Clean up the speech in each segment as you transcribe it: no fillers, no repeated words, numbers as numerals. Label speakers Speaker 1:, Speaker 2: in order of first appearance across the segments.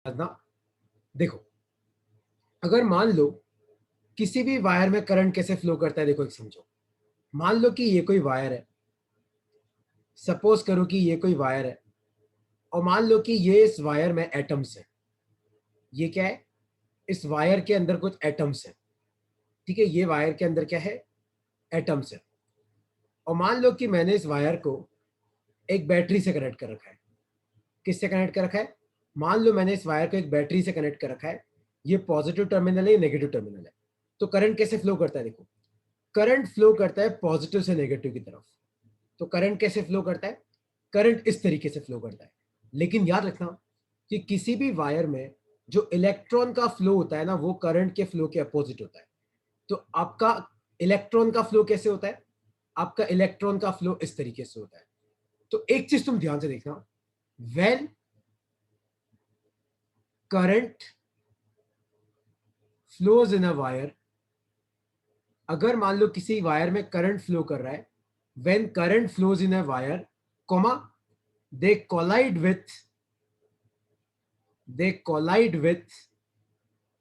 Speaker 1: समझना। देखो, अगर मान लो किसी भी वायर में करंट कैसे फ्लो करता है, देखो एक समझो। मान लो कि ये कोई वायर है, सपोज करो कि ये कोई वायर है, और मान लो कि ये इस वायर में एटम्स है। ये क्या है? इस वायर के अंदर कुछ एटम्स है। ठीक है, ये वायर के अंदर क्या है? एटम्स है। और मान लो कि मैंने इस वायर को एक बैटरी से कनेक्ट कर रखा है। किससे कनेक्ट कर रखा है? मान लो मैंने इस वायर को एक बैटरी से कनेक्ट कर रखा है। ये पॉजिटिव टर्मिनल है, ये नेगेटिव टर्मिनल है। तो करंट कैसे फ्लो करता है? देखो, करंट फ्लो करता है पॉजिटिव से नेगेटिव की तरफ। तो करंट कैसे फ्लो करता है? करंट इस तरीके से फ्लो करता है। लेकिन याद रखना कि किसी भी वायर में जो इलेक्ट्रॉन का फ्लो होता है ना, वो करंट के फ्लो के अपोजिट होता है। तो आपका इलेक्ट्रॉन का फ्लो कैसे होता है? आपका इलेक्ट्रॉन का फ्लो इस तरीके से होता है। तो एक चीज तुम ध्यान से देखना, when current flows in a wire, अगर मान लो किसी वायर में करंट फ्लो कर रहा है, when current flows in a wire, comma, they collide with they collide with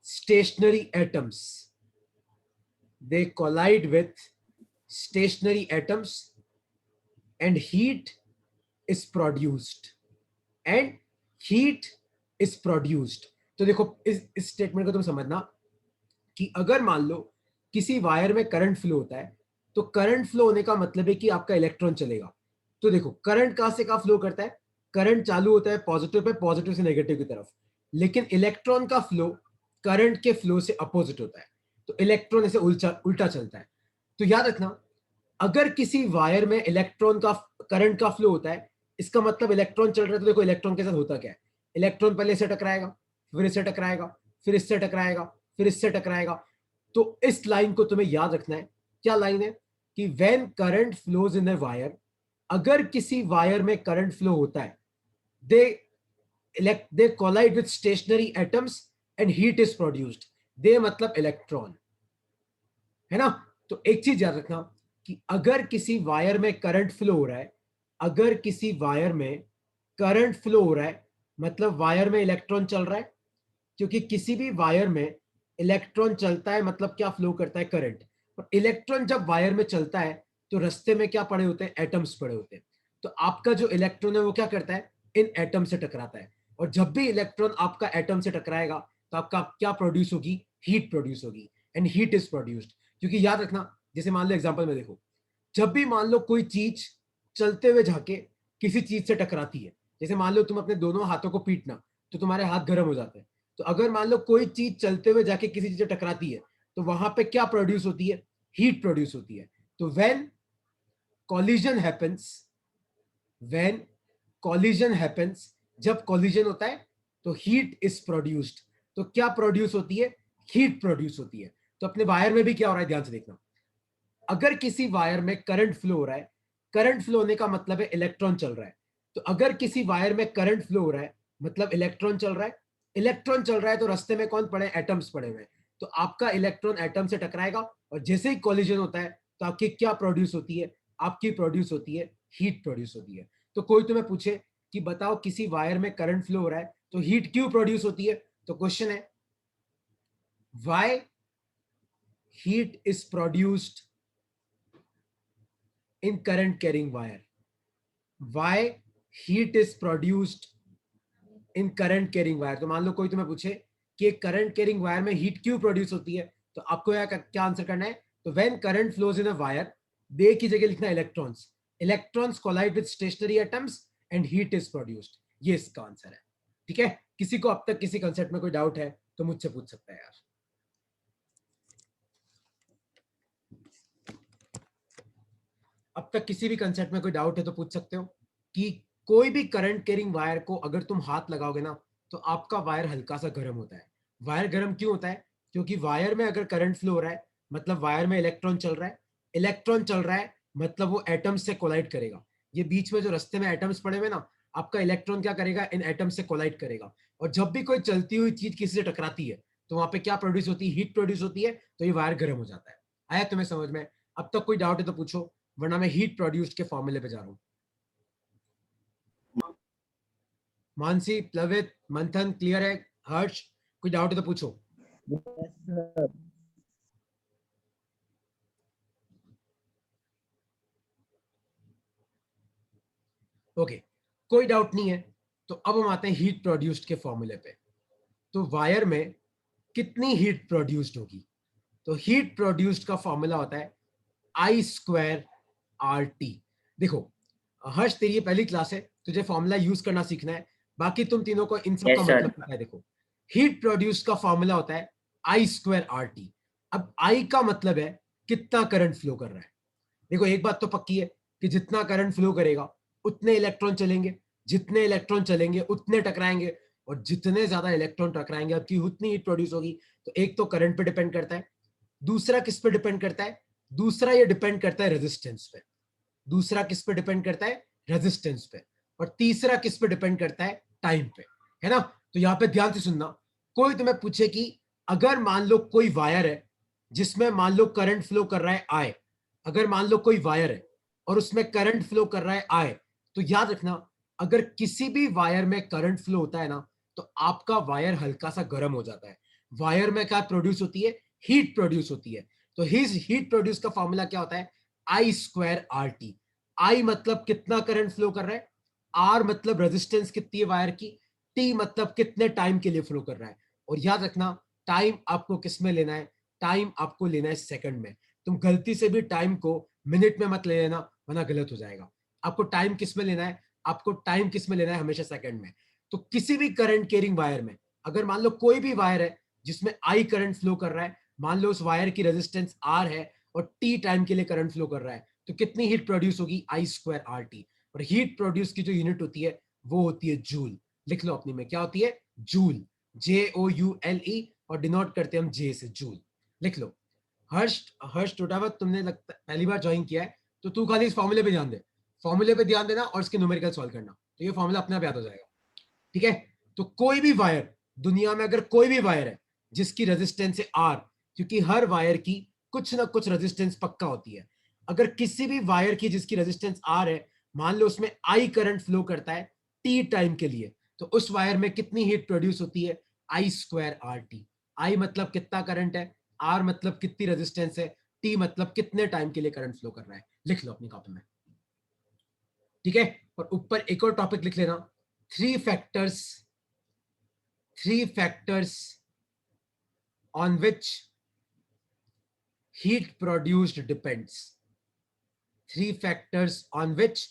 Speaker 1: stationary atoms. They collide with stationary atoms and heat is produced. And heat is produced. तो देखो इस statement को तुम समझना कि अगर मान लो किसी वायर में करंट फ्लो होता है, तो करंट फ्लो होने का मतलब है कि आपका इलेक्ट्रॉन चलेगा। तो देखो, करंट कहां से कहां फ्लो करता है? करंट चालू होता है पॉजिटिव पे, पॉजिटिव से नेगेटिव की तरफ। लेकिन इलेक्ट्रॉन का फ्लो करंट के फ्लो से अपोजिट होता है। तो इलेक्ट्रॉन ऐसे उल्टा उल्टा चलता है। तो याद रखना, अगर किसी वायर में इलेक्ट्रॉन का करंट का फ्लो होता है, इसका मतलब इलेक्ट्रॉन चल रहा है। तो देखो इलेक्ट्रॉन के साथ होता क्या है? इलेक्ट्रॉन पहले से टकराएगा, फिर इससे टकराएगा, फिर इससे टकराएगा, फिर इससे टकराएगा। तो इस लाइन को तुम्हें याद रखना है। क्या लाइन है? कि when current flows in a wire, अगर किसी वायर में करंट फ्लो होता है, they they collide with stationary atoms and heat is produced. They मतलब इलेक्ट्रॉन, है ना? तो एक चीज याद रखना कि अगर किसी वायर में करंट फ्लो हो रहा है, अगर किसी वायर में करंट फ्लो हो रहा है, मतलब वायर में इलेक्ट्रॉन चल रहा है। क्योंकि किसी भी वायर में इलेक्ट्रॉन चलता है मतलब क्या फ्लो करता है? करंट। और इलेक्ट्रॉन जब वायर में चलता है तो रास्ते में क्या पड़े होते हैं? एटम्स पड़े होते हैं। तो आपका जो इलेक्ट्रॉन है वो क्या करता है? इन एटम से टकराता है। और जब भी इलेक्ट्रॉन आपका एटम से टकराएगा तो आपका क्या प्रोड्यूस होगी? हीट प्रोड्यूस होगी। And heat is produced. क्योंकि याद रखना, जैसे मान लो एग्जांपल में देखो, जब भी मान लो कोई चीज चलते हुए जाके किसी चीज से टकराती है, जैसे मान लो तुम अपने दोनों हाथों को पीटना, तो तुम्हारे हाथ गर्म हो जाते हैं। तो अगर मान लो कोई चीज चलते हुए जाके किसी चीज से टकराती है, तो वहां पे क्या प्रोड्यूस होती है? हीट प्रोड्यूस होती है। तो when collision happens, when collision happens, जब कॉलिजन होता है तो हीट इज प्रोड्यूस्ड। तो क्या प्रोड्यूस होती है? हीट प्रोड्यूस होती है। तो अपने वायर में भी क्या हो रहा है, ध्यान से देखना। अगर किसी वायर में करंट फ्लो हो रहा है, करंट फ्लो होने का मतलब है इलेक्ट्रॉन चल रहा है। तो अगर किसी वायर में करंट फ्लो हो रहा है मतलब इलेक्ट्रॉन चल रहा है। इलेक्ट्रॉन चल रहा है तो रास्ते में कौन पड़े? एटम्स पड़े हुए हैं। तो आपका इलेक्ट्रॉन एटम से टकराएगा और जैसे ही कॉलिजन होता है तो आपकी क्या प्रोड्यूस होती है? आपकी प्रोड्यूस होती है हीट प्रोड्यूस होती है। तो कोई तुम्हें पूछे कि बताओ किसी वायर में करंट फ्लो हो रहा है तो हीट क्यों प्रोड्यूस होती है, तो क्वेश्चन है why heat is produced in current carrying wire. Why heat is produced in current carrying wire? तो मान लो कोई तुम्हें पूछे कि करंट कैरिंग वायर में हीट क्यों प्रोड्यूस होती है, तो आपको यहाँ क्या आंसर करना है? तो when current flows in a wire, they की जगह लिखना electrons. Electrons collide with stationary atoms and heat is produced. ये इसका आंसर है। ठीक है, किसी को अब तक किसी कंसेप्ट में कोई डाउट है तो मुझसे पूछ सकता है यार। अब तक किसी भी कंसेप्ट में कोई डाउट है तो पूछ सकते हो कि कोई भी करंट कैरिंग वायर को अगर तुम हाथ लगाओगे ना तो आपका वायर हल्का सा गर्म होता है। वायर गर्म क्यों होता है? क्योंकि वायर में अगर करंट फ्लो हो रहा है मतलब वायर में इलेक्ट्रॉन चल रहा है। इलेक्ट्रॉन चल रहा है मतलब वो एटम्स से कोलाइड करेगा। ये बीच में जो रास्ते में एटम्स पड़े हुए ना, आपका इलेक्ट्रॉन क्या करेगा? इन एटम्स से कोलाइड करेगा। और जब भी कोई चलती हुई चीज किसी से टकराती है तो वहां पे क्या प्रोड्यूस होती है? हीट प्रोड्यूस होती है। तो ये वायर गर्म हो जाता है। आया तुम्हें समझ में? अब तक कोई डाउट है तो पूछो, वरना मैं हीट प्रोड्यूस्ड के फॉर्मूले पे जा रहा हूं। मानसी, प्लवित, मंथन क्लियर है? हर्ष कोई डाउट है तो पूछो।
Speaker 2: Yes, sir.
Speaker 1: ओके, कोई डाउट नहीं है, तो अब हम आते हैं हीट प्रोड्यूस्ड के फॉर्मूले पे। तो वायर में कितनी हीट प्रोड्यूस्ड होगी? तो हीट प्रोड्यूस्ड का फॉर्मूला होता है आई स्क्वायर आर टी। देखो हर्ष, तेरी ये पहली क्लास है, तुझे फॉर्मूला यूज करना सीखना है, बाकी तुम तीनों को इन सब का
Speaker 2: Yes, sir.
Speaker 1: मतलब पता है। देखो हीट प्रोड्यूस का फॉर्मूला होता है आई स्क्वायर आर टी। अब आई का मतलब है कितना करंट फ्लो कर रहा है। देखो एक बात तो पक्की है कि जितना करंट फ्लो करेगा उतने इलेक्ट्रॉन चलेंगे, जितने इलेक्ट्रॉन चलेंगे उतने टकराएंगे, और जितने ज्यादा इलेक्ट्रॉन टकराएंगे आपकी उतनी हीट प्रोड्यूस होगी। तो एक तो करंट पे डिपेंड करता है, दूसरा किस पे डिपेंड करता है? दूसरा ये डिपेंड करता है रेजिस्टेंस पे। दूसरा किस पे डिपेंड करता है? रेजिस्टेंस पे। और तीसरा किस पे डिपेंड करता है? टाइम पे, है ना? तो यहां पे ध्यान से सुनना। कोई तुम्हें पूछे कि अगर मान लो कोई वायर है जिसमें मान लो करंट फ्लो कर रहा है आई, अगर मान लो कोई वायर है और उसमें करंट फ्लो कर रहा है आई, तो याद रखना अगर किसी भी वायर में करंट फ्लो होता है ना, तो आपका वायर हल्का सा गर्म हो जाता है। वायर में क्या प्रोड्यूस होती है? हीट प्रोड्यूस होती है। तो हीट प्रोड्यूस का फॉर्मूला क्या होता है? आई स्क्वायर आर टी। आई मतलब कितना करंट फ्लो कर रहा है, आर मतलब रेजिस्टेंस कितनी है वायर की, टी मतलब कितने टाइम के लिए फ्लो कर रहा है। और याद रखना टाइम आपको किस में लेना है? टाइम आपको लेना है सेकंड में। तुम गलती से भी टाइम को मिनट में मत ले लेना, वरना गलत हो जाएगा। आपको टाइम किस में लेना है? आपको टाइम किस में लेना है? हमेशा सेकंड में। तो किसी भी करंट कैरिंग वायर में अगर मान लो कोई भी वायर है जिसमें आई करंट फ्लो कर रहा है, मान लो उस वायर की रेजिस्टेंस आर है और टी टाइम के लिए करंट फ्लो कर रहा है, तो कितनी हीट प्रोड्यूस होगी? आई स्क्वायर आर टी। और हीट प्रोड्यूस की जो यूनिट होती है वो होती है जूल। लिख लो अपनी में, क्या होती है? जूल। JOULE। और डिनोट करते हैं हम जे से, जूल। लिख लो। हर्ष, हर्ष टोटावत, तुमने लगता पहली बार ज्वाइन किया है, तो तू खाली इस फॉर्मूले पे ध्यान दे। फॉर्मूले पे ध्यान देना और इसके न्यूमेरिकल सॉल्व करना, तो ये फॉर्मूला अपने आप याद हो जाएगा। ठीक है? तो कोई भी वायर दुनिया में, अगर कोई भी वायर है जिसकी रेजिस्टेंस है आर, क्योंकि हर वायर की कुछ ना कुछ रेजिस्टेंस पक्का होती है, अगर किसी भी वायर की जिसकी रेजिस्टेंस आर है, मान लो उसमें आई करंट फ्लो करता है टी टाइम के लिए, तो उस वायर में कितनी हीट प्रोड्यूस होती है? आई स्क्वायर आर टी। आई मतलब कितना करंट है, आर मतलब कितनी रेजिस्टेंस है, टी मतलब कितने टाइम के लिए करंट फ्लो कर रहा है। लिख लो अपनी कॉपी में। ठीक है? और ऊपर एक और टॉपिक लिख लेना, three factors, three factors on which heat produced depends. Three factors on which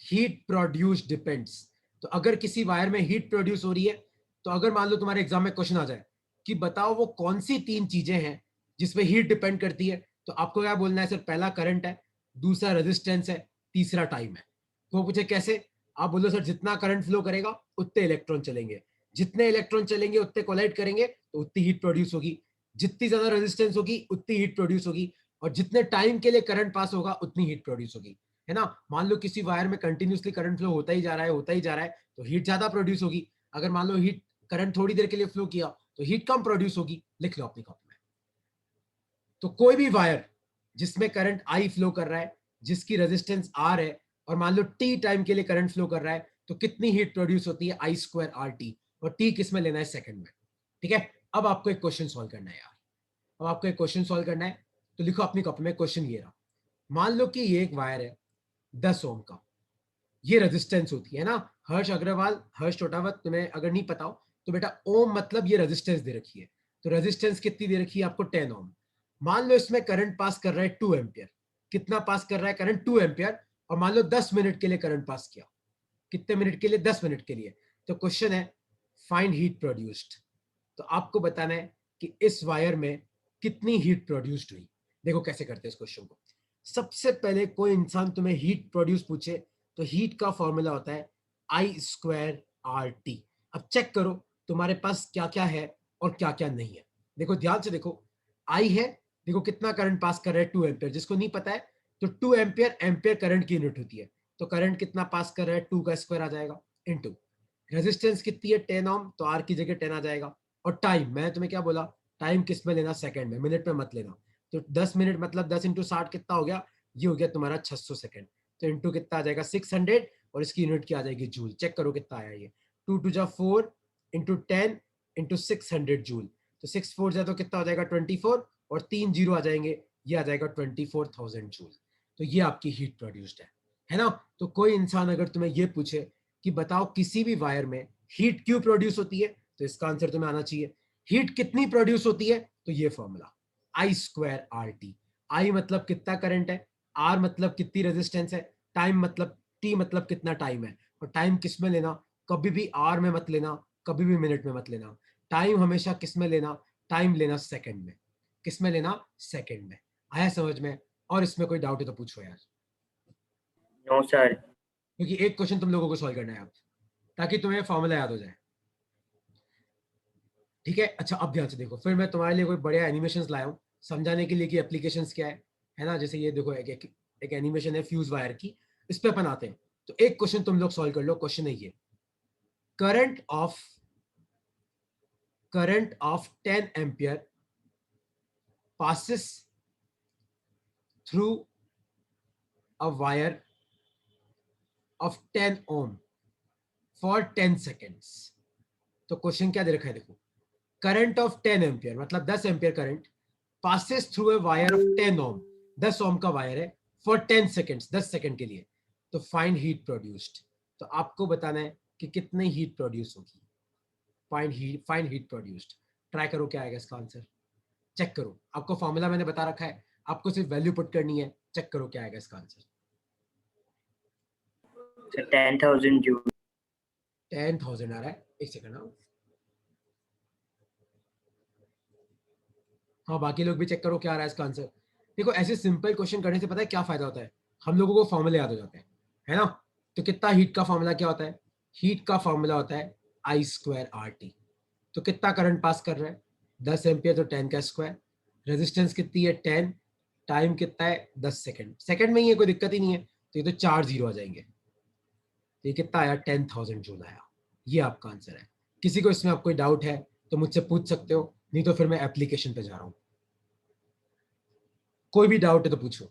Speaker 1: heat produced depends. तो अगर किसी वायर में हीट प्रोड्यूस हो रही है, तो अगर मान लो तुम्हारे एग्जाम में क्वेश्चन आ जाए कि बताओ वो कौन सी तीन चीजें हैं जिसमें हीट डिपेंड करती है, तो आपको क्या बोलना है? सर पहला करंट है, दूसरा रेजिस्टेंस है, तीसरा टाइम है। तो पूछे कैसे? आप बोलो सर जितना करंट फ्लो करेगा उतने इलेक्ट्रॉन चलेंगे, जितने इलेक्ट्रॉन चलेंगे उतने कोलाइड करेंगे तो उतनी हीट प्रोड्यूस होगी, जितनी ज्यादा रेजिस्टेंस होगी उतनी हीट प्रोड्यूस होगी, और जितने टाइम के लिए करंट पास होगा उतनी हीट प्रोड्यूस होगी। है ना? मान लो किसी वायर में कंटिन्यूसली करंट फ्लो होता ही जा रहा है, होता ही जा रहा है, तो हीट ज्यादा प्रोड्यूस होगी। अगर मान लो हीट करंट थोड़ी देर के लिए फ्लो किया तो हीट कम प्रोड्यूस होगी। लिख लो अपनी कॉपी में। तो कोई भी वायर जिसमें करंट आई फ्लो कर रहा है, जिसकी रेजिस्टेंस आर है, और मान लो टी टाइम के लिए करंट फ्लो कर रहा है, तो कितनी हीट प्रोड्यूस होती है? आई स्क्वायर आर टी। और टी किस में लेना है? सेकंड में। ठीक है? अब आपको एक क्वेश्चन सॉल्व करना है यार। अब आपको एक क्वेश्चन सॉल्व करना है, तो लिखो अपनी कॉपी में। क्वेश्चन ये रहा, मान लो कि ये एक वायर है 10 ओम का, ये रेजिस्टेंस होती है ना। हर्ष अग्रवाल, हर्ष चोटावत, तुम्हें अगर नहीं पता हो तो बेटा ओम मतलब ये रेजिस्टेंस दे रखी है। तो रेजिस्टेंस कितनी दे रखी है आपको? 10 ओम। मान लो इसमें करंट पास कर रहा है 2 एम्पियर। कितना पास कर रहा है करंट? 2 एम्पियर। और मान लो 10 मिनट के लिए करंट पास किया। कितने मिनट के लिए? 10 मिनट के लिए। तो क्वेश्चन है फाइंड हीट प्रोड्यूस्ड। तो आपको बताना है कि इस वायर में कितनी हीट प्रोड्यूस्ड हुई। देखो कैसे करते हैं इस क्वेश्चन को। सबसे पहले कोई इंसान तुम्हें हीट प्रोड्यूस पूछे तो हीट का फॉर्मूला होता है आई स्क्वायर आर टी। अब चेक करो तुम्हारे पास क्या क्या है और क्या क्या नहीं है। देखो ध्यान से देखो, आई है, देखो कितना करंट पास कर रहा है? 2 एम्पियर। जिसको नहीं पता है तो 2 एम्पियर एम्पियर करंट की यूनिट होती है। तो करंट कितना पास कर रहा है? 2 का स्क्वायर आ जाएगा इनटू रेजिस्टेंस कितनी है? 10 ओम, तो आर की जगह 10 आ जाएगा। और टाइम, मैंने तुम्हें क्या बोला? टाइम किस में लेना? सेकंड में, मिनट में मत लेना। तो 10 मिनट मतलब 10 इंटू 60 कितना हो गया? ये हो गया तुम्हारा 600 सेकंड। तो इंटू कितना आ जाएगा? 600। और इसकी यूनिट क्या आ जाएगी? जूल। चेक करो कितना आया ये। 2 टू जा 4 इंटू 10 इंटू 600 जूल, तो 6 4 जाए तो कितना हो जाएगा 24, और 3 जीरो आ जाएंगे, ये आ जाएगा 24,000 जूल। तो ये आपकी हीट प्रोड्यूस्ड है ना। तो कोई इंसान अगर तुम्हें ये पूछे कि बताओ किसी भी वायर में हीट क्यों प्रोड्यूस होती है, तो इसका आंसर तुम्हें आना चाहिए। हीट कितनी प्रोड्यूस होती है, तो ये formula I square R T. I मतलब कितना करंट है, आर मतलब कितनी रेजिस्टेंस है, टाइम मतलब टी मतलब कितना टाइम है। और टाइम किस में लेना, कभी भी आर में मत लेना, कभी भी मिनट में मत लेना। टाइम हमेशा किस में लेना, टाइम लेना सेकंड में। किस में लेना, सेकंड में। आया समझ में? और इसमें कोई डाउट है तो पूछो यार,
Speaker 3: नो सर।
Speaker 1: क्योंकि एक क्वेश्चन तुम लोगों को सॉल्व करना है अब, ताकि तुम्हें फॉर्मूला याद हो जाए। ठीक है, अच्छा अब ध्यान से देखो, फिर मैं तुम्हारे लिए कोई बढ़िया एनिमेशन लाया हूँ समझाने के लिए कि एप्लीकेशंस क्या है ना। जैसे ये देखो एक एनिमेशन है फ्यूज वायर की, इस पे अपन आते हैं। तो एक क्वेश्चन तुम लोग सॉल्व कर लो। क्वेश्चन है ये, current of 10 ampere passes through a wire of 10 ohm for 10 seconds। तो क्वेश्चन क्या दे रखा है, देखो करंट ऑफ 10 एम्पियर मतलब 10 ampere current passes through a wire of 10 ओम, 10 ओम का वायर है, फॉर 10 सेकेंड्स, 10 सेकंड के लिए। तो फाइंड हीट प्रोड्यूस्ड, तो आपको बताना है कि कितनी हीट प्रोड्यूस होगी। फाइंड हीट प्रोड्यूस्ड, ट्राई करो क्या आएगा इसका आंसर, चेक करो। आपको फॉर्मूला मैंने बता रखा है, आपको सिर्फ वैल्यू पुट करनी है, चेक करो क्या आएगा इसका आंसर।
Speaker 3: 10,000 जूल।
Speaker 1: 10,000 आ रहा है, एक सेकंड। हाँ बाकी लोग भी चेक करो क्या आ रहा है इसका आंसर। देखो ऐसे सिंपल क्वेश्चन करने से पता है क्या फायदा होता है, हम लोगों को फॉर्मूले याद हो जाते हैं, है ना। तो कितना हीट का फॉर्मूला क्या होता है, हीट का फॉर्मूला होता है आई स्क्वायर आर टी। तो कितना करंट पास कर रहा है, 10 एम्पियर, तो 10 का स्क्वायर। रेजिस्टेंस कितनी है 10, टाइम कितना है 10 सेकंड, सेकंड में ही है, कोई दिक्कत ही नहीं है। तो ये तो 4 जीरो आ जाएंगे। तो ये कितना आया, 10,000 जूल आया। ये आपका आंसर है। किसी को इसमें आप कोई डाउट है तो मुझसे पूछ सकते हो, नहीं तो फिर मैं एप्लीकेशन पे जा रहा हूँ। कोई भी डाउट है तो पूछो।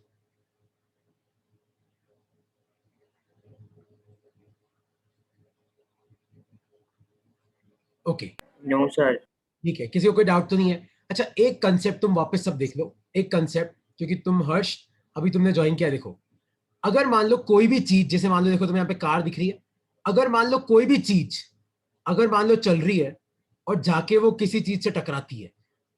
Speaker 1: Okay
Speaker 3: no sir.
Speaker 1: ठीक है, किसी को कोई डाउट तो नहीं है। अच्छा एक कंसेप्ट तुम वापस सब देख लो, एक कंसेप्ट, क्योंकि तुम हर्ष अभी तुमने ज्वाइन किया। देखो अगर मान लो कोई भी चीज, जैसे मान लो देखो तुम्हें यहाँ पे कार दिख रही है, अगर मान लो कोई भी चीज अगर मान लो चल रही है और जाके वो किसी चीज से टकराती है,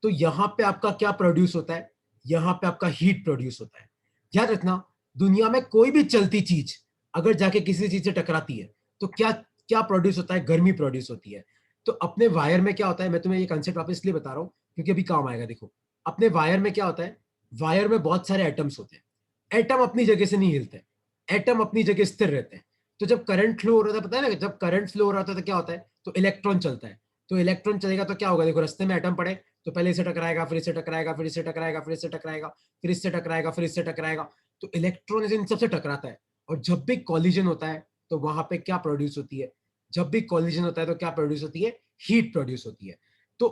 Speaker 1: तो यहाँ पे आपका क्या प्रोड्यूस होता है, यहाँ पे आपका हीट प्रोड्यूस होता है। याद रखना, दुनिया में कोई भी चलती चीज अगर जाके किसी चीज से टकराती है तो क्या क्या प्रोड्यूस होता है, गर्मी प्रोड्यूस होती है। तो अपने वायर में क्या होता है, मैं तुम्हें ये कंसेप्ट वापस इसलिए बता रहा हूँ क्योंकि अभी काम आएगा। देखो अपने वायर में क्या होता है, वायर में बहुत सारे एटम्स होते हैं, एटम अपनी जगह से नहीं हिलते, एटम अपनी जगह स्थिर रहते हैं। तो जब करंट फ्लो हो रहा था, पता है ना, जब करंट फ्लो हो रहा था तो क्या होता है, तो इलेक्ट्रॉन चलता है। तो इलेक्ट्रॉन चलेगा तो क्या होगा, देखो रास्ते में एटम पड़े तो पहले इसे टकराएगा, फिर इसे टकराएगा, फिर इसे टकराएगा, फिर इसे टकराएगा, फिर इससे टकराएगा, फिर इससे टकराएगा। तो इलेक्ट्रॉन इन सबसे टकराता है। और जब भी कॉलिजन होता है तो वहां पे क्या प्रोड्यूस होती है, जब भी कॉलिजन होता है तो क्या प्रोड्यूस होती है, हीट प्रोड्यूस होती है। तो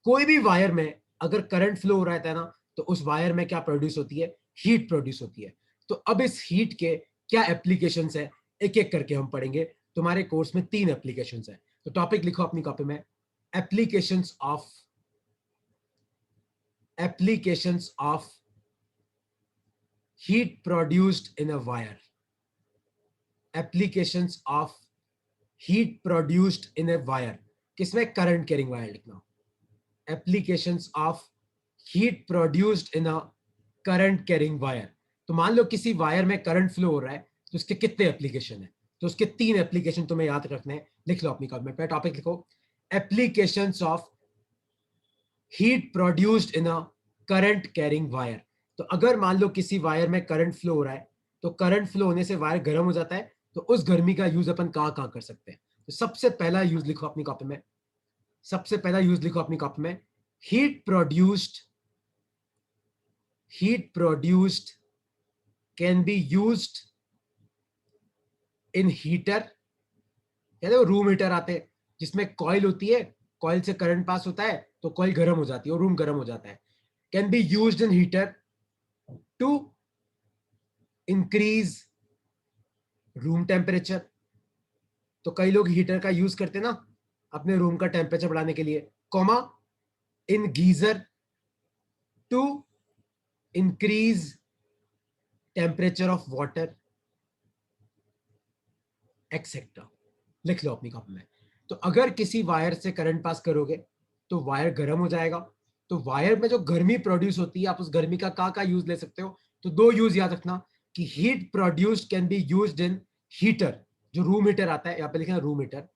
Speaker 1: कोई भी वायर में अगर करंट फ्लो हो रहा है ना, तो उस वायर में क्या प्रोड्यूस होती है, हीट प्रोड्यूस होती है। तो अब इस हीट के क्या एप्लीकेशंस है, एक एक करके हम पढ़ेंगे। तुम्हारे कोर्स में 3 एप्लीकेशंस है, तो टॉपिक लिखो अपनी कॉपी में, applications of heat produced in a wire, applications of heat produced in a wire, किसमें, करंट कैरिंग वायर लिखना, applications of heat produced in a current carrying wire। तो मान लो किसी वायर में करंट फ्लो हो रहा है तो उसके कितने एप्लीकेशन है, तो उसके 3 एप्लीकेशन तुम्हें याद रखने हैं, लिख लो अपनी कॉपी में, टॉपिक लिखो applications of heat produced in a current carrying wire. तो अगर मान लो किसी वायर में करंट फ्लो हो रहा है, तो करंट फ्लो होने से वायर गर्म हो जाता है, तो उस गर्मी का यूज अपन कहाँ कहाँ कर सकते हैं। तो सबसे पहला यूज लिखो अपनी कॉपी में, सबसे पहला यूज लिखो अपनी कॉपी में, heat produced can be used in heater. कहते हो रूम हीटर आते हैं जिसमें कॉइल होती है, कॉइल से करंट पास होता है तो कॉइल गर्म हो जाती है और रूम गर्म हो जाता है। Can be used in heater to increase room temperature. तो कई लोग हीटर का यूज करते हैं ना अपने रूम का टेम्परेचर बढ़ाने के लिए, comma, in geyser to increase temperature of water, etcetera. लिख लो अपनी कॉपी में। तो अगर किसी वायर से करंट पास करोगे तो वायर गर्म हो जाएगा। तो वायर में जो गर्मी प्रोड्यूस होती है, आप उस गर्मी का यूज ले सकते हो। तो दो यूज याद रखना कि heat produced can be used in heater, जो रूम हीटर आता है, यहाँ पे लिखा है room heater,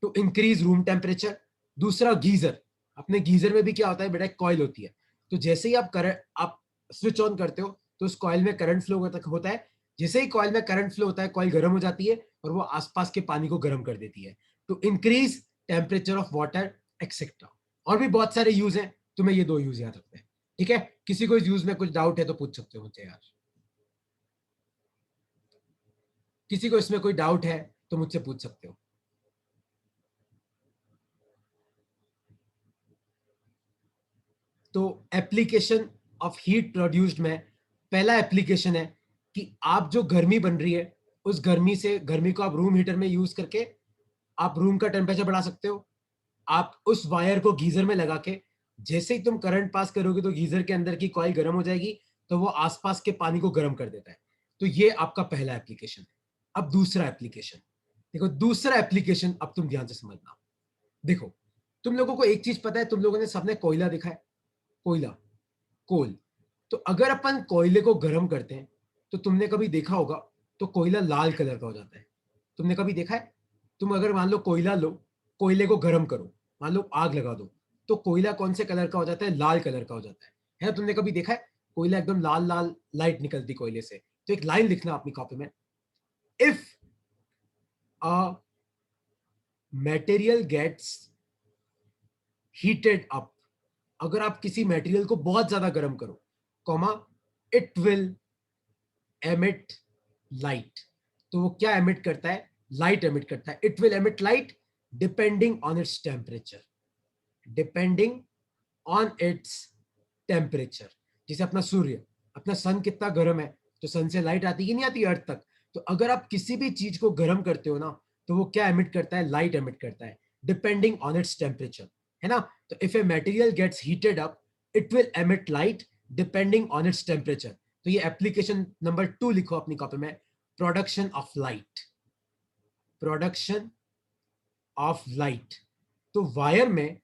Speaker 1: to increase room temperature. दूसरा गीजर, अपने गीजर में भी क्या होता है बेटा, एक कॉइल होती है। तो जैसे ही आप स्विच ऑन करते हो तो उस कॉइल में करंट फ्लो होता है। जैसे ही कॉइल में करंट फ्लो होता है, कॉइल गर्म हो जाती है और वो आसपास के पानी को गर्म कर देती है, to increase temperature of water, etcetera. और भी बहुत सारे यूज हैं, तुम्हें ये दो यूज याद रखते हैं। ठीक है, किसी को इस यूज में कुछ डाउट है तो पूछ सकते हो मुझसे यार। किसी को इसमें कोई डाउट है तो मुझसे पूछ सकते हो। तो एप्लीकेशन ऑफ हीट प्रोड्यूस्ड में पहला एप्लीकेशन है कि आप जो गर्मी बन रही है, उस गर्मी को आप रूम हीटर में यूज करके आप रूम का टेम्परेचर बढ़ा सकते हो। आप उस वायर को गीजर में लगा के जैसे ही तुम करंट पास करोगे तो गीजर के अंदर की कॉइल गर्म हो जाएगी, तो वो आसपास के पानी को गर्म कर देता है। तो ये आपका पहला एप्लीकेशन है। अब दूसरा एप्लीकेशन देखो, दूसरा एप्लीकेशन अब तुम ध्यान से समझना। देखो, तुम लोगों को एक चीज पता है, तुम लोगों ने सबने कोयला देखा है, कोयला, कोल। तो अगर अपन कोयले को गर्म करते हैं तो तुमने कभी देखा होगा, तो कोयला लाल कलर का हो जाता है। तुमने कभी देखा है? तुम अगर मान लो कोयला लो, कोयले को गर्म करो, मान लो आग लगा दो, तो कोयला कौन से कलर का हो जाता है? लाल कलर का हो जाता है ना? तुमने कभी देखा है? कोयला एकदम लाल लाल लाइट निकलती कोयले से। तो एक लाइन लिखना अपनी कॉपी में, if a material gets heated up, अगर आप किसी मटेरियल को बहुत ज्यादा गर्म करो, comma, it will emit light. तो वो क्या एमिट करता है? लाइट एमिट करता है। It will emit light depending on its temperature, depending on its temperature. जैसे अपना सूर्य, अपना सन कितना गर्म है, तो सन से लाइट आती कि नहीं आती अर्थ तक। तो अगर आप किसी भी चीज को गर्म करते हो ना, तो वो क्या एमिट करता है? लाइट एमिट करता है, डिपेंडिंग ऑन इट्स टेम्परेचर, है ना? तो if a material gets heated up, it will emit light depending on its temperature. तो ये एप्लीकेशन नंबर 2 लिखो अपनी कॉपी में, production of light, production of light. तो वायर में,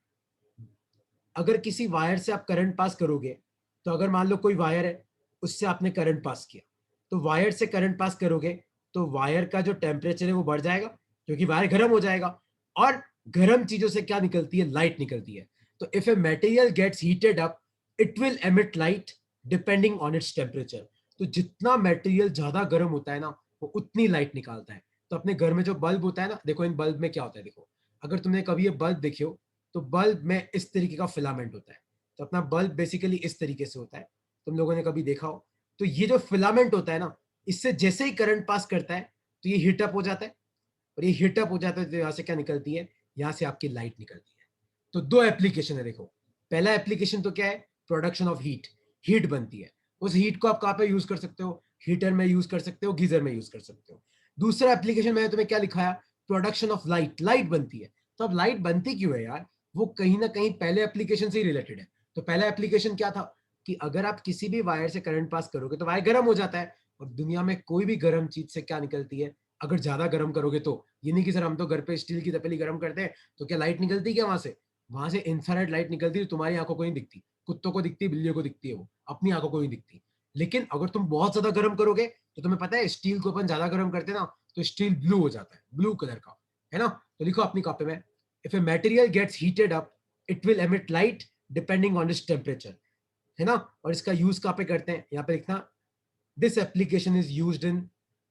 Speaker 1: अगर किसी वायर से आप करंट पास करोगे, तो अगर मान लो कोई वायर है, उससे आपने करंट पास किया, तो वायर से करंट पास करोगे तो वायर का जो टेम्परेचर है वो बढ़ जाएगा, क्योंकि वायर गर्म हो जाएगा। और गर्म चीजों से क्या निकलती है? लाइट निकलती है। तो if a material gets heated up, it will emit light depending on its temperature. तो जितना मटेरियल ज्यादा गर्म होता है ना, वो उतनी लाइट निकालता है। तो अपने घर में जो बल्ब होता है ना, देखो इन बल्ब में क्या होता है, देखो, अगर तुमने कभी ये बल्ब देखे हो, तो बल्ब में इस तरीके का फिलामेंट होता है। तो अपना बल्ब बेसिकली इस तरीके से होता है, तुम लोगों ने कभी देखा हो। तो ये जो फिलामेंट होता है ना, इससे जैसे ही करंट पास करता है तो ये हीटअप हो जाता है, और ये हीटअप हो जाता है तो यहाँ से क्या निकलती है? यहाँ से आपकी लाइट निकलती है। तो दो एप्लीकेशन है देखो। पहला एप्लीकेशन तो क्या है? प्रोडक्शन ऑफ हीट, हीट बनती है। उस हीट को आप कहाँ पे यूज कर सकते हो? हीटर में यूज कर सकते हो, गीजर में यूज कर सकते हो। दूसरा एप्लीकेशन मैंने तुम्हें क्या लिखाया? प्रोडक्शन ऑफ लाइट, लाइट बनती है। तो अब लाइट बनती क्यों है यार? वो कहीं ना कहीं पहले एप्लीकेशन से ही रिलेटेड है। तो पहला एप्लीकेशन क्या था कि अगर आप किसी भी वायर से करंट पास करोगे तो वायर गर्म हो जाता है, और दुनिया में कोई भी गर्म चीज से क्या निकलती है? अगर ज्यादा गर्म करोगे तो, ये नहीं कि सर हम तो घर पे स्टील की तपेली गर्म करते हैं तो क्या लाइट निकलती है क्या वहां से? वहां से इंफ्रारेड लाइट निकलती है, तुम्हारी आंखों को नहीं दिखती, कुत्तों को दिखती है, बिल्लियों को दिखती है, वो अपनी आंखों को नहीं दिखती। लेकिन अगर तुम बहुत ज्यादा गर्म करोगे, तो तुम्हें पता है स्टील को अपन ज्यादा गर्म करते हैं ना, तो स्टील ब्लू हो जाता है, ब्लू कलर का, है ना? तो लिखो अपनी कॉपी में, if a material gets heated up, it will emit light depending on its temperature, है ना? और इसका यूज कहाँ पे करते हैं? यहाँ पे लिखना, this application is used in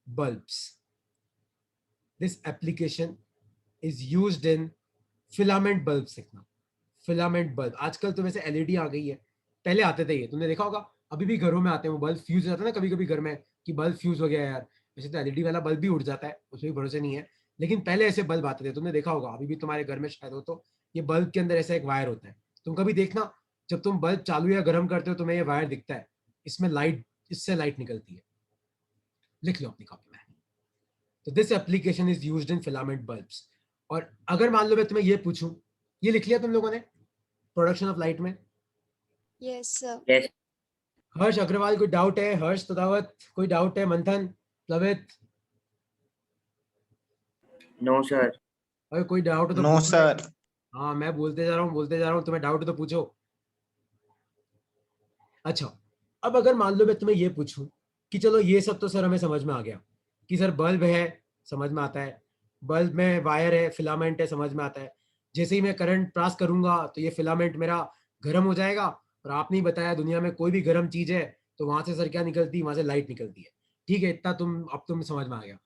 Speaker 1: bulbs, this application is used in filament bulb. लिखना फिलामेंट बल्ब। आजकल तो वैसे एलईडी आ गई है, पहले आते थे ये, तुमने देखा होगा, अभी भी घरों में आते हैं वो बल्ब, फ्यूज हो जाता है ना कभी कभी घर में, कि बल्ब फ्यूज हो गया यार। वैसे तो एलईडी वाला बल्ब भी उड़ जाता है, उसमें भी भरोसे नहीं है, लेकिन पहले ऐसे बल्ब आते थे, तुमने देखा होगा, अभी भी तुम्हारे घर में शायद हो। तो ये बल्ब के अंदर ऐसा एक वायर होता है, तुम कभी देखना, जब तुम बल्ब चालू या गर्म करते हो तुम्हें ये वायर दिखता है, इसमें लाइट, इससे लाइट निकलती है। लिख लो अपनी कॉपी में। तो this application is used in filament bulbs. और अगर मान लो मैं तुम्हें ये पूछूं ये लिख लिया तुम लोगों ने प्रोडक्शन ऑफ लाइट में?
Speaker 4: Yes, sir.
Speaker 3: Yes.
Speaker 1: हर्ष अग्रवाल कोई डाउट है? हर्ष तदावत कोई डाउट है? मंथन, प्लवित,
Speaker 3: No, sir.
Speaker 1: अरे कोई डाउट हो तो
Speaker 2: नो
Speaker 1: पूछो।
Speaker 2: सर।
Speaker 1: हाँ मैं बोलते जा रहा हूँ, तुम्हें डाउट हो तो पूछो। अच्छा, अब अगर मान लो मैं तुम्हें ये पूछूं कि चलो ये सब तो सर हमें समझ में आ गया कि सर बल्ब है, समझ में आता है, बल्ब में वायर है, फिलामेंट है, समझ में आता है, जैसे ही मैं करंट पास करूंगा तो ये फिलामेंट मेरा गर्म हो जाएगा, और आपने ही बताया दुनिया में कोई भी गर्म चीज है तो वहां से सर क्या निकलती है? वहां से लाइट निकलती है। ठीक है, इतना तुम समझ में आ गया।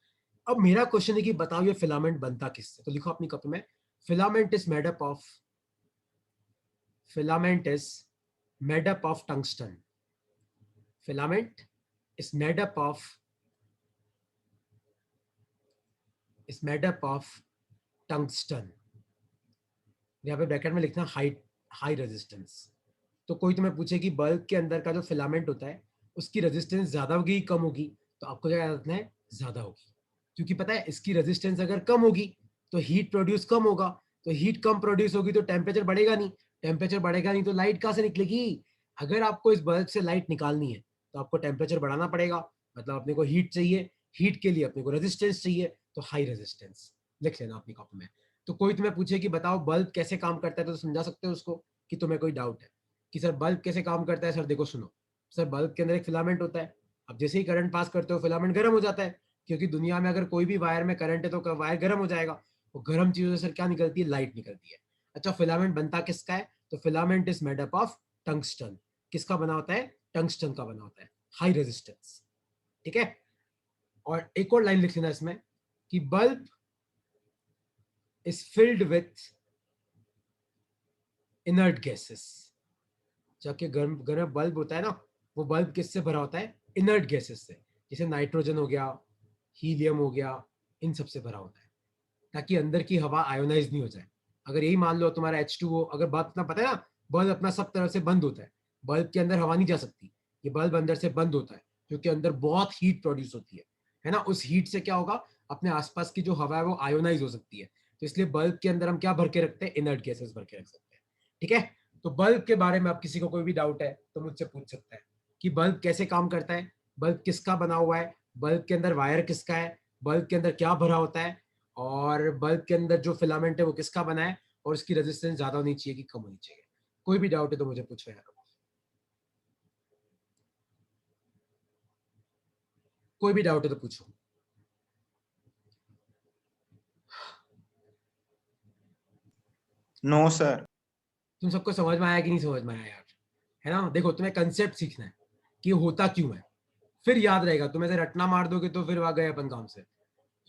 Speaker 1: अब मेरा क्वेश्चन है कि बताओ ये फिलामेंट बनता किससे? तो लिखो अपनी कॉपी में, filament is made up of, filament is made up of tungsten. filament is made up of tungsten. यहाँ पे ब्रैकेट में लिखना हाई रेजिस्टेंस। तो कोई तुम्हें पूछे कि बल्ब के अंदर का जो फिलामेंट होता है उसकी रेजिस्टेंस ज्यादा होगी कम होगी, तो आपको क्या याद रखना है? ज्यादा होगी, क्योंकि पता है इसकी रेजिस्टेंस अगर कम होगी तो हीट प्रोड्यूस कम होगा, तो हीट कम प्रोड्यूस होगी तो टेम्परेचर बढ़ेगा नहीं, टेम्परेचर बढ़ेगा नहीं तो लाइट कहाँ से निकलेगी? अगर आपको इस बल्ब से लाइट निकालनी है तो आपको टेम्परेचर बढ़ाना पड़ेगा, मतलब अपने को हीट चाहिए, हीट के लिए अपने को रेजिस्टेंस चाहिए, तो हाई रेजिस्टेंस लिख लेना अपनी कॉपी में। तो कोई तुम्हें पूछे कि बताओ बल्ब कैसे काम करता है तो समझा सकते हो उसको कि तुम्हें कोई डाउट है कि सर बल्ब कैसे काम करता है? सर देखो सुनो, सर बल्ब के अंदर एक फिलामेंट होता है, अब जैसे ही करंट पास करते हो फिलामेंट गर्म हो जाता है, क्योंकि दुनिया में अगर कोई भी वायर में करंट है तो वायर गर्म हो जाएगा, वो गर्म चीजों से सर क्या निकलती है? लाइट निकलती है। अच्छा, फिलामेंट बनता किसका है? तो filament is made up of tungsten. किसका बना होता है? टंगस्टन का बना होता है, हाई रेजिस्टेंस। ठीक है, और एक और लाइन लिख लेना इसमें कि bulb is filled with inert gases. जबकि गर्म गर्म बल्ब होता है ना, वो बल्ब किससे भरा होता है? इनर्ट गैसेस से, जैसे नाइट्रोजन हो गया, हीलियम हो गया, इन सब से भरा होता है, ताकि अंदर की हवा आयोनाइज नहीं हो जाए। अगर यही मान लो तुम्हारा H2O, अगर बल्ब अपना पता है ना, बल्ब अपना सब तरह से बंद होता है, बल्ब के अंदर हवा नहीं जा सकती, ये बल्ब अंदर से बंद होता है क्योंकि अंदर बहुत हीट प्रोड्यूस होती है ना। उस हीट से क्या होगा? अपने आसपास की जो हवा है वो आयोनाइज हो सकती है, तो इसलिए बल्ब के अंदर हम क्या भर के रखते हैं? इनर्ट गैसेस भर के रख सकते हैं। ठीक है, तो बल्ब के बारे में अब किसी को कोई भी डाउट है तो मुझसे पूछ सकता है कि बल्ब कैसे काम करता है, बल्ब किसका बना हुआ है, बल्ब के अंदर वायर किसका है, बल्ब के अंदर क्या भरा होता है, और बल्ब के अंदर जो फिलामेंट है वो किसका बना है, और उसकी रेजिस्टेंस ज्यादा होनी चाहिए कि कम होनी चाहिए? कोई भी डाउट है तो मुझे पूछो यार, कोई भी डाउट है तो पूछो।
Speaker 2: No sir.
Speaker 1: तुम सबको समझ में आया कि नहीं समझ में आया यार? है ना, देखो तुम्हें कंसेप्ट सीखना है कि होता क्यों है, फिर याद रहेगा। तुम ऐसे रटना मार दोगे तो फिर वहां गए अपन काम से,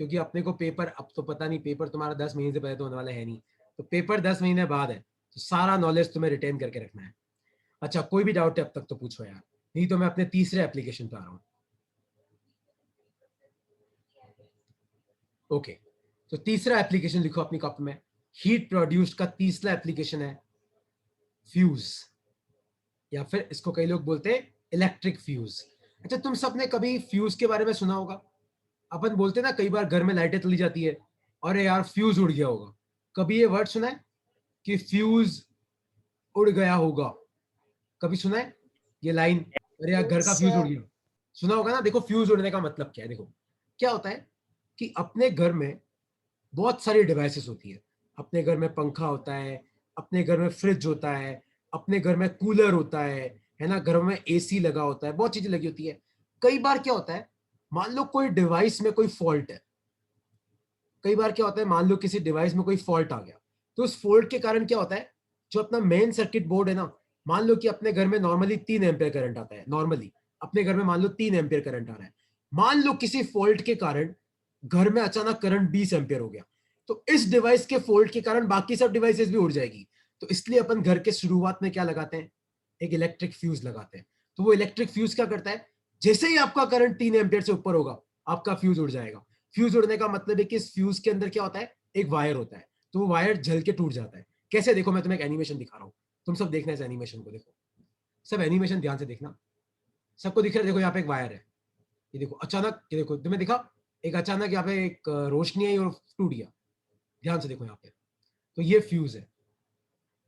Speaker 1: क्योंकि अपने को पेपर, अब तो पता नहीं पेपर तुम्हारा 10 महीने से पहले तो होने वाला है नहीं, तो पेपर 10 महीने बाद है, तो सारा नॉलेज तुम्हें रिटेन करके रखना है। अच्छा, कोई भी डाउट है अब तक तो पूछो यार, नहीं तो मैं अपने तीसरे एप्लीकेशन पे आ रहा हूँ। ओके, तो तीसरा एप्लीकेशन लिखो अपनी कॉपी में, हीट प्रोड्यूस्ड का तीसरा एप्लीकेशन है फ्यूज, या फिर इसको कई लोग बोलते हैं इलेक्ट्रिक फ्यूज। अच्छा, तुम सबने कभी फ्यूज के बारे में सुना होगा? अपन बोलते ना कई बार घर में लाइटें चली जाती है, अरे यार फ्यूज उड़ गया होगा। कभी ये वर्ड सुना है कि फ्यूज उड़ गया होगा? कभी सुना है ये लाइन, अरे यार घर का फ्यूज उड़ गया? सुना होगा ना। देखो फ्यूज उड़ने का मतलब क्या है, देखो क्या होता है कि अपने घर में बहुत सारी डिवाइसेस होती है, अपने घर में पंखा होता है, अपने घर में फ्रिज होता है, अपने घर में कूलर होता है ना, घर में एसी लगा होता है, बहुत चीजें लगी होती है। कई बार क्या होता है, मान लो कोई डिवाइस में कोई फॉल्ट है, कई बार क्या होता है मान लो किसी डिवाइस में कोई फॉल्ट आ गया, तो उस फॉल्ट के कारण क्या होता है, जो अपना मेन सर्किट बोर्ड है ना, मान लो कि अपने घर में नॉर्मली 3 एम्पियर करंट आता है, नॉर्मली अपने घर में मान लो 3 एम्पियर करंट आ रहा है, मान लो किसी फॉल्ट के कारण घर में अचानक करंट 20 एम्पियर हो गया, तो इस डिवाइस के फॉल्ट के कारण बाकी सब डिवाइसेस भी उड़ जाएगी। तो इसलिए अपन घर के शुरुआत में क्या लगाते हैं, एक इलेक्ट्रिक फ्यूज लगाते हैं। तो वो इलेक्ट्रिक फ्यूज क्या करता है, जैसे ही आपका करंट 3 एम्पियर से ऊपर होगा आपका फ्यूज उड़ जाएगा। फ्यूज उड़ने का मतलब है कि इस फ्यूज के अंदर क्या होता है, एक वायर होता है, तो वो वायर जल के टूट जाता है। कैसे, देखो मैं तुम्हें एक एनिमेशन दिखा रहा हूँ, तुम सब देखना इस एनिमेशन को, देखो सब एनिमेशन ध्यान से देखना। सबको दिख रहा है? देखो यहाँ पे एक वायर है, ये देखो अचानक, ये देखो तुम्हें दिखा, एक अचानक यहाँ पे एक रोशनी आई और टूट गया। ध्यान से देखो यहाँ पे, तो ये फ्यूज है।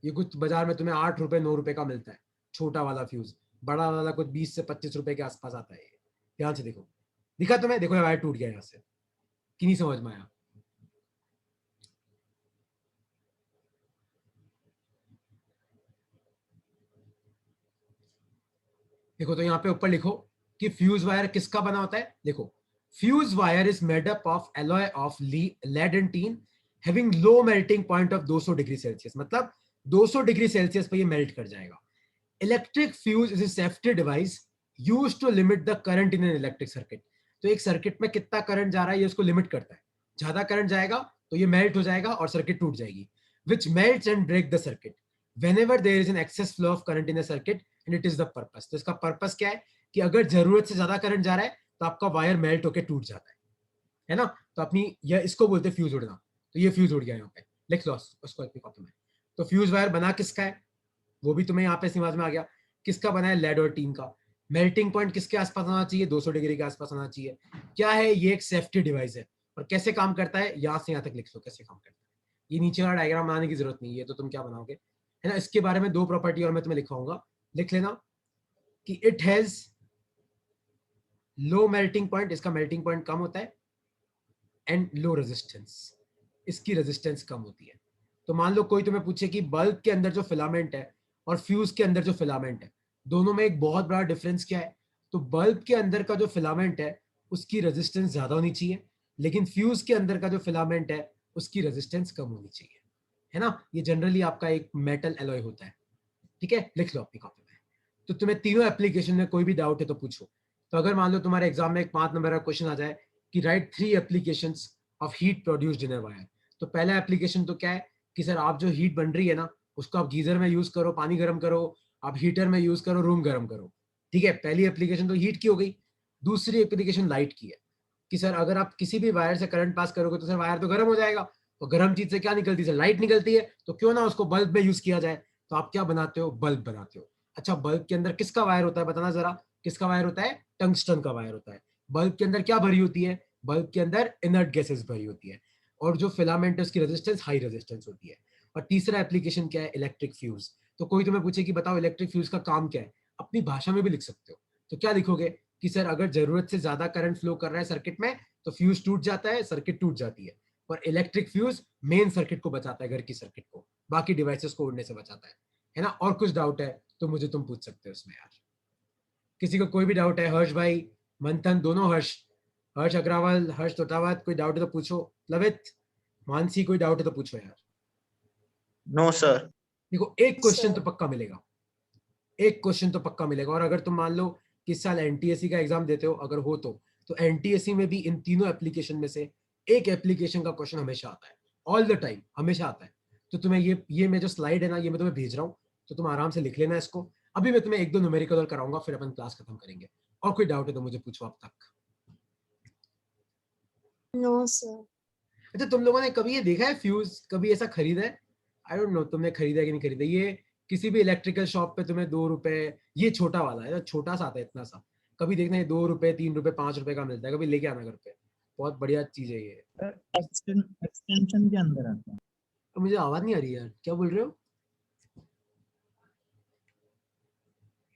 Speaker 1: ये कुछ बाजार में तुम्हें 8 रुपए 9 रुपए का मिलता है छोटा वाला फ्यूज, बड़ा वाला कुछ 20 से 25 रुपए के आसपास आता है। ध्यान से देखो, दिखा तुम्हें? देखो वायर टूट गया यहाँ से, कि नहीं समझ में आया? देखो तो यहाँ पे ऊपर लिखो कि फ्यूज वायर किसका बना होता है। देखो, fuse wire is made up of alloy of lead and tin having low melting point of 200 degree Celsius, मतलब 200 डिग्री सेल्सियस पे ये मेल्ट कर जाएगा। Electric fuse is a safety device used to limit the current in an electric circuit. तो एक circuit में कितना current जा रहा है ये उसको लिमिट करता है। ज्यादा करंट जाएगा तो ये मेल्ट हो जाएगा और सर्किट टूट जाएगी, which melts and break the circuit whenever there is an excess flow of current in a circuit and it is the purpose। तो इसका पर्पस क्या है कि अगर जरूरत से ज्यादा करंट जा रहा है तो आपका वायर मेल्ट होकर टूट जाता है ना। तो अपनी यह इसको बोलते हैं फ्यूज उड़ना। तो ये फ्यूज उड़ गया यहाँ पे, लिख लो उसको अपनी कॉपी में। तो फ्यूज वायर बना किसका है वो भी तुम्हें यहाँ पे समझ में आ गया। किसका बना है? लेड और टीन का। मेल्टिंग पॉइंट किसके आसपास आना चाहिए? 200 डिग्री के आसपास आना चाहिए। क्या है ये? एक सेफ्टी डिवाइस है। और कैसे काम करता है यहाँ से यहाँ तक लिख लो कैसे काम करता है। ये नीचे वाला डायग्राम बनाने की जरूरत नहीं है, तो तुम क्या बनाओगे, है ना। इसके बारे में 2 प्रॉपर्टी और मैं तुम्हें लिखवाऊंगा, लिख लेना कि it has low melting point, इसका मेल्टिंग पॉइंट कम होता है, एंड लो रेजिस्टेंस, इसकी रेजिस्टेंस कम होती है। तो मान लो कोई तुम्हें पूछे कि बल्ब के अंदर जो फिलामेंट है और फ्यूज के अंदर जो फिलामेंट है, दोनों में एक बहुत बड़ा डिफरेंस क्या है? तो बल्ब के अंदर का जो फिलामेंट है उसकी रेजिस्टेंस ज्यादा होनी चाहिए, लेकिन फ्यूज के अंदर का जो फिलामेंट है उसकी रेजिस्टेंस कम होनी चाहिए, है ना। ये जनरली आपका एक मेटल एलॉय होता है। ठीक है, लिख लो अपनी कॉपी में। तो तुम्हें तीनों एप्लीकेशन में कोई भी डाउट है तो पूछो। तो अगर मान लो तुम्हारे एग्जाम में एक 5 नंबर का क्वेश्चन आ जाए कि right 3 applications of heat produced in a wire, तो पहला एप्लीकेशन तो क्या है कि सर आप जो हीट बन रही है ना उसको आप गीजर में यूज करो, पानी गर्म करो, आप हीटर में यूज करो, रूम गर्म करो। ठीक है, पहली एप्लीकेशन तो हीट की हो गई। दूसरी एप्लीकेशन लाइट की है कि सर अगर आप किसी भी वायर से करंट पास करोगे तो सर वायर तो गर्म हो जाएगा, तो गर्म चीज से क्या निकलती है? लाइट निकलती है। तो क्यों ना उसको बल्ब में यूज किया जाए। तो आप क्या बनाते हो? बल्ब बनाते हो। अच्छा, बल्ब के अंदर किसका वायर होता है बताना जरा, किसका वायर होता है? टंगस्टन का वायर होता है। बल्ब के अंदर क्या भरी होती है? बल्ब के अंदर इनर्ट गैसेस भरी होती है, और जो फिलामेंट है उसकी रेजिस्टेंस हाई रेजिस्टेंस होती है। और तीसरा एप्लीकेशन क्या है? Electric fuse. तो कोई तुम्हें पूछे कि बताओ इलेक्ट्रिक फ्यूज का काम क्या है, अपनी भाषा में भी लिख सकते हो। तो क्या लिखोगे कि सर अगर जरूरत से ज्यादा करंट फ्लो कर रहा है सर्किट में तो फ्यूज टूट जाता है, सर्किट टूट जाती है। और इलेक्ट्रिक फ्यूज मेन सर्किट को बचाता है, घर की सर्किट को, बाकी डिवाइसेस को उड़ने से बचाता है ना। और कुछ डाउट है तो मुझे तुम पूछ सकते हो इसमें यार। किसी को कोई भी डाउट है? हर्ष भाई, मंथन, दोनों हर्ष, हर्ष अग्रवाल, हर्ष तोटावत, कोई डाउट है तो पूछो। लवित, मानसी, कोई डाउट है तो पूछो यार।
Speaker 2: No sir.
Speaker 1: देखो एक क्वेश्चन तो
Speaker 4: Sir.
Speaker 1: पक्का मिलेगा, एक क्वेश्चन तो पक्का मिलेगा। और अगर तुम मान लो कि इस साल एनटीएससी का एग्जाम देते हो अगर हो तो एनटीएससी में भी इन तीनों एप्लीकेशन में से एक एप्लीकेशन का क्वेश्चन हमेशा आता है, ऑल द टाइम हमेशा आता है। तो तुम्हें ये मैं जो स्लाइड है ना ये मैं तुम्हें भेज रहा हूँ, तो तुम आराम से लिख लेना इसको। अभी मैं तुम्हें 1-2 न्यूमेरिकल और कराऊंगा, फिर अपन क्लास खत्म करेंगे। और कोई डाउट है तो मुझे पूछो अब तक।
Speaker 4: No, sir.
Speaker 1: अच्छा, तुम लोगों ने कभी ये देखा है फ्यूज कभी ऐसा खरीदा है? आई डोंट नो तुमने खरीदा है कि नहीं खरीदा। ये किसी भी इलेक्ट्रिकल शॉप पे तुम्हें 2 रुपए, ये छोटा वाला है ना, छोटा सा आता है इतना सा, कभी देखना, ये 2 रुपए 3 रुपए 5 रुपए का मिलता है, कभी लेके आना घर पे, बहुत बढ़िया चीज है ये।
Speaker 2: एक्सटेंशन के अंदर आता है।
Speaker 1: अब मुझे आवाज नहीं आ रही यार, क्या बोल रहे हो?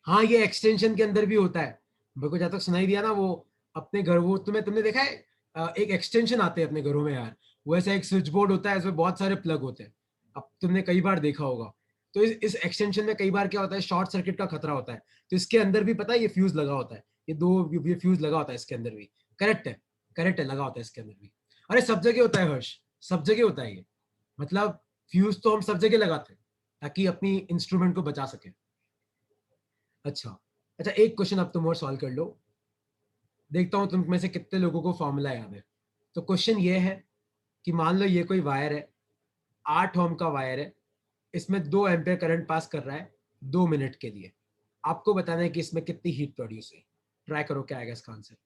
Speaker 1: हाँ, ये एक्सटेंशन के अंदर भी होता है। मेरे को जहाँ तक सुनाई दिया ना, वो अपने घर, वो तुमने देखा है एक एक्सटेंशन आते हैं अपने घरों में यार, वो ऐसा एक स्विच बोर्ड होता है, इसमें बहुत सारे प्लग होते हैं। अब तुमने कई बार देखा होगा। तो इस एक्सटेंशन में कई बार क्या होता है, शॉर्ट सर्किट का खतरा होता है। तो इसके अंदर भी पता है ये फ्यूज लगा होता है, ये फ्यूज लगा होता है इसके अंदर भी। करेक्ट है, करेक्ट है, लगा होता है इसके अंदर भी। अरे सब जगह होता है हर्ष, सब जगह होता है ये। मतलब फ्यूज तो हम सब जगह लगाते हैं ताकि अपनी इंस्ट्रूमेंट को बचा सके। अच्छा, अच्छा, एक क्वेश्चन अब तुम और सॉल्व कर लो, देखता हूं तुम में से कितने लोगों को फॉर्मूला याद है। तो क्वेश्चन ये है कि मान लो ये कोई वायर है, 8 ओम का वायर है, इसमें 2 एम्पियर करंट पास कर रहा है 2 मिनट के लिए। आपको बताना है कि इसमें कितनी हीट प्रोड्यूस हुई। ट्राई करो, क्या आएगा इसका आंसर।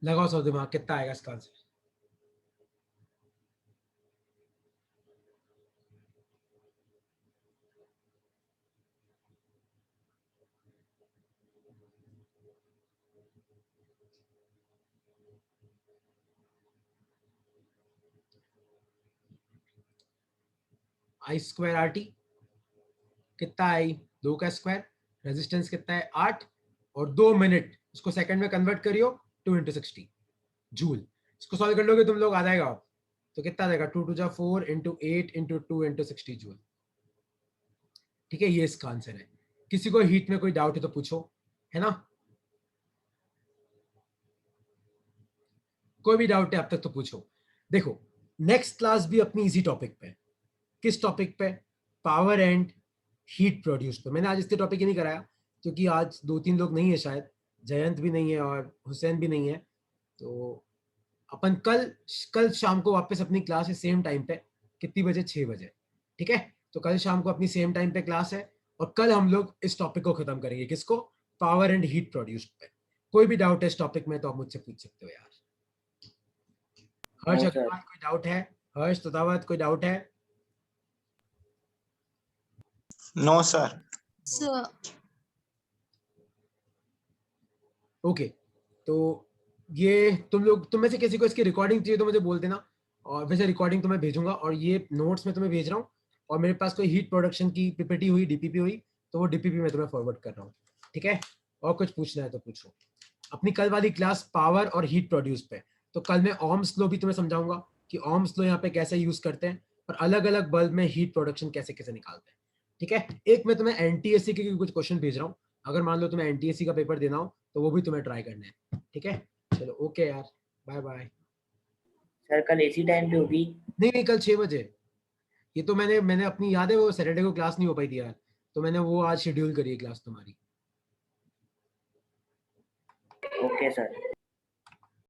Speaker 1: लगाओ सब दिमाग, कितना आएगा इसका आंसर। आई स्क्वायर आर टी कितना आई 2 का स्क्वायर, रेजिस्टेंस कितना है 8 और 2 मिनट, उसको सेकंड में कन्वर्ट करियो 2 इंटू 60 जूल। इसको सॉल्व कर लोगे तुम लोग आ जाएगा तो कितना आ जाएगा 2 2 जा 4 इंटू 8 इंटू 2 इंटू 60 जूल। ठीक है, ये इसका आंसर है। किसी को हीट में कोई डाउट है तो पूछो, है ना? कोई भी डाउट है अब तक तो पूछो। देखो नेक्स्ट क्लास भी अपनी इसी टॉपिक पे। किस टॉपिक पे? पावर एंड हीट प्रोड्यूस पे। मैंने आज इसके टॉपिक ही नहीं कराया क्योंकि आज 2-3 लोग नहीं है, शायद जयंत भी नहीं है और हुसैन भी नहीं है, तो अपन कल शाम को वापस अपनी क्लास है सेम टाइम पे। कितनी बजे? 6 बजे। ठीक है, तो कल शाम को अपनी सेम टाइम पे क्लास है और कल हम लोग इस टॉपिक को खत्म करेंगे। किसको? पावर एंड हीट प्रोड्यूस पे। कोई भी डाउट है इस टॉपिक में तो आप मुझसे पूछ सकते हो यार। हर्ष
Speaker 3: No, sir.
Speaker 1: अग्रवाल कोई डाउट है? हर्ष ततावत कोई डाउट है?
Speaker 2: No sir.
Speaker 4: Sir.
Speaker 1: ओके, तो ये तुम में से किसी को इसकी रिकॉर्डिंग चाहिए तो मुझे बोल देना, और वैसे रिकॉर्डिंग तो मैं भेजूंगा और ये नोट्स में तुम्हें भेज रहा हूँ। और मेरे पास कोई हीट प्रोडक्शन की पीपीटी हुई, डीपीपी हुई, तो वो डीपीपी में तुम्हें फॉरवर्ड कर रहा हूँ। ठीक है, और कुछ पूछना है तो पूछो। अपनी कल वाली क्लास पावर और हीट प्रोड्यूस पे, तो कल मैं ओम्स लॉ भी तुम्हें समझाऊंगा कि ओम्स लॉ यहाँ पे कैसे यूज करते हैं और अलग अलग बल्ब में हीट प्रोडक्शन कैसे कैसे निकालते हैं। ठीक है, एक मैं तुम्हें एनटीएससी के कुछ क्वेश्चन भेज रहा हूँ, अगर मान लो तुम्हें एनटीएससी का पेपर देना हो तो वो भी तुम्हें ट्राई करना है। ठीक है, चलो ओके यार, बाय बाय।
Speaker 3: सर कल इसी टाइम पे होगी?
Speaker 1: नहीं, कल 6 बजे। ये तो मैंने अपनी याद है, वो सैटरडे को क्लास नहीं हो पाई थी यार, तो मैंने वो आज शेड्यूल करी है क्लास तुम्हारी।
Speaker 3: Okay sir.